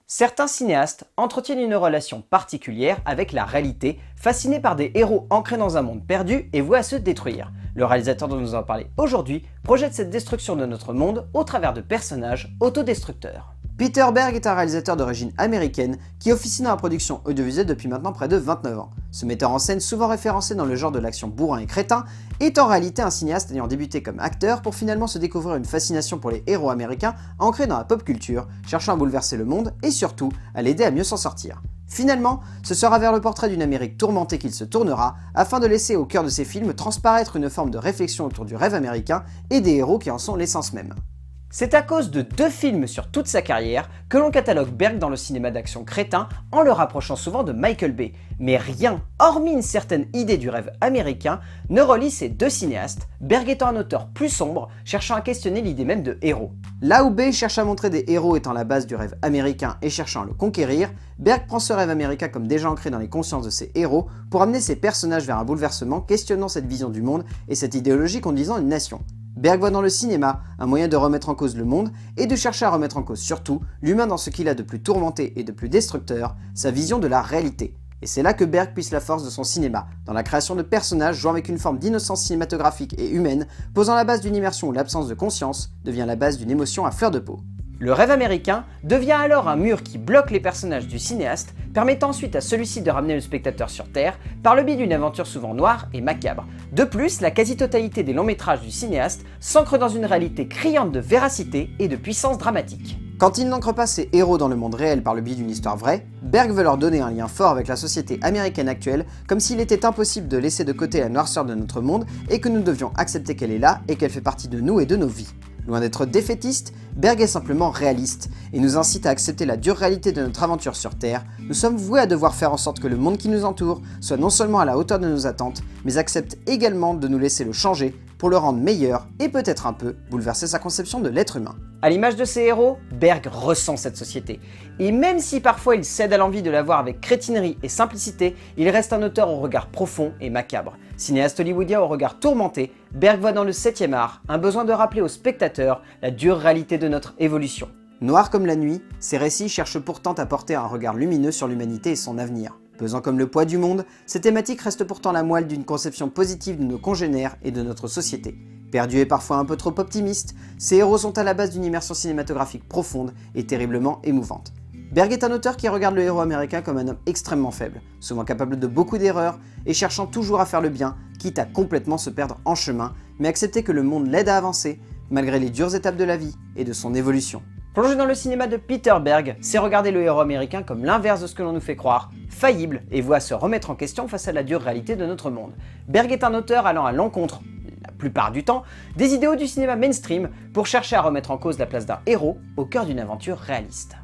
Certains cinéastes entretiennent une relation particulière avec la réalité, fascinés par des héros ancrés dans un monde perdu et voués à se détruire. Le réalisateur dont nous allons parler aujourd'hui projette cette destruction de notre monde au travers de personnages autodestructeurs. Peter Berg est un réalisateur d'origine américaine qui officie dans la production audiovisuelle depuis maintenant près de 29 ans. Ce metteur en scène, souvent référencé dans le genre de l'action bourrin et crétin, est en réalité un cinéaste ayant débuté comme acteur pour finalement se découvrir une fascination pour les héros américains ancrés dans la pop culture, cherchant à bouleverser le monde et surtout à l'aider à mieux s'en sortir. Finalement, ce sera vers le portrait d'une Amérique tourmentée qu'il se tournera afin de laisser au cœur de ses films transparaître une forme de réflexion autour du rêve américain et des héros qui en sont l'essence même. C'est à cause de 2 films sur toute sa carrière que l'on catalogue Berg dans le cinéma d'action crétin en le rapprochant souvent de Michael Bay. Mais rien, hormis une certaine idée du rêve américain, ne relie ces 2 cinéastes, Berg étant un auteur plus sombre, cherchant à questionner l'idée même de héros. Là où Bay cherche à montrer des héros étant la base du rêve américain et cherchant à le conquérir, Berg prend ce rêve américain comme déjà ancré dans les consciences de ses héros pour amener ses personnages vers un bouleversement questionnant cette vision du monde et cette idéologie conduisant une nation. Berg voit dans le cinéma un moyen de remettre en cause le monde et de chercher à remettre en cause surtout l'humain dans ce qu'il a de plus tourmenté et de plus destructeur, sa vision de la réalité. Et c'est là que Berg puise la force de son cinéma, dans la création de personnages jouant avec une forme d'innocence cinématographique et humaine, posant la base d'une immersion où l'absence de conscience devient la base d'une émotion à fleur de peau. Le rêve américain devient alors un mur qui bloque les personnages du cinéaste, permettant ensuite à celui-ci de ramener le spectateur sur Terre par le biais d'une aventure souvent noire et macabre. De plus, la quasi-totalité des longs métrages du cinéaste s'ancre dans une réalité criante de véracité et de puissance dramatique. Quand il n'ancre pas ses héros dans le monde réel par le biais d'une histoire vraie, Berg veut leur donner un lien fort avec la société américaine actuelle, comme s'il était impossible de laisser de côté la noirceur de notre monde et que nous devions accepter qu'elle est là et qu'elle fait partie de nous et de nos vies. Loin d'être défaitiste, Berg est simplement réaliste et nous incite à accepter la dure réalité de notre aventure sur Terre. Nous sommes voués à devoir faire en sorte que le monde qui nous entoure soit non seulement à la hauteur de nos attentes, mais accepte également de nous laisser le changer pour le rendre meilleur et peut-être un peu bouleverser sa conception de l'être humain. À l'image de ses héros, Berg ressent cette société. Et même si parfois il cède à l'envie de la voir avec crétinerie et simplicité, il reste un auteur au regard profond et macabre. Cinéaste hollywoodien au regard tourmenté, Berg voit dans le 7e art un besoin de rappeler aux spectateurs la dure réalité de notre évolution. Noir comme la nuit, ces récits cherchent pourtant à porter un regard lumineux sur l'humanité et son avenir. Pesant comme le poids du monde, ces thématiques restent pourtant la moelle d'une conception positive de nos congénères et de notre société. Perdus et parfois un peu trop optimistes, ces héros sont à la base d'une immersion cinématographique profonde et terriblement émouvante. Berg est un auteur qui regarde le héros américain comme un homme extrêmement faible, souvent capable de beaucoup d'erreurs et cherchant toujours à faire le bien, quitte à complètement se perdre en chemin, mais accepter que le monde l'aide à avancer, malgré les dures étapes de la vie et de son évolution. Plonger dans le cinéma de Peter Berg, c'est regarder le héros américain comme l'inverse de ce que l'on nous fait croire, faillible et voué à se remettre en question face à la dure réalité de notre monde. Berg est un auteur allant à l'encontre, la plupart du temps, des idéaux du cinéma mainstream pour chercher à remettre en cause la place d'un héros au cœur d'une aventure réaliste.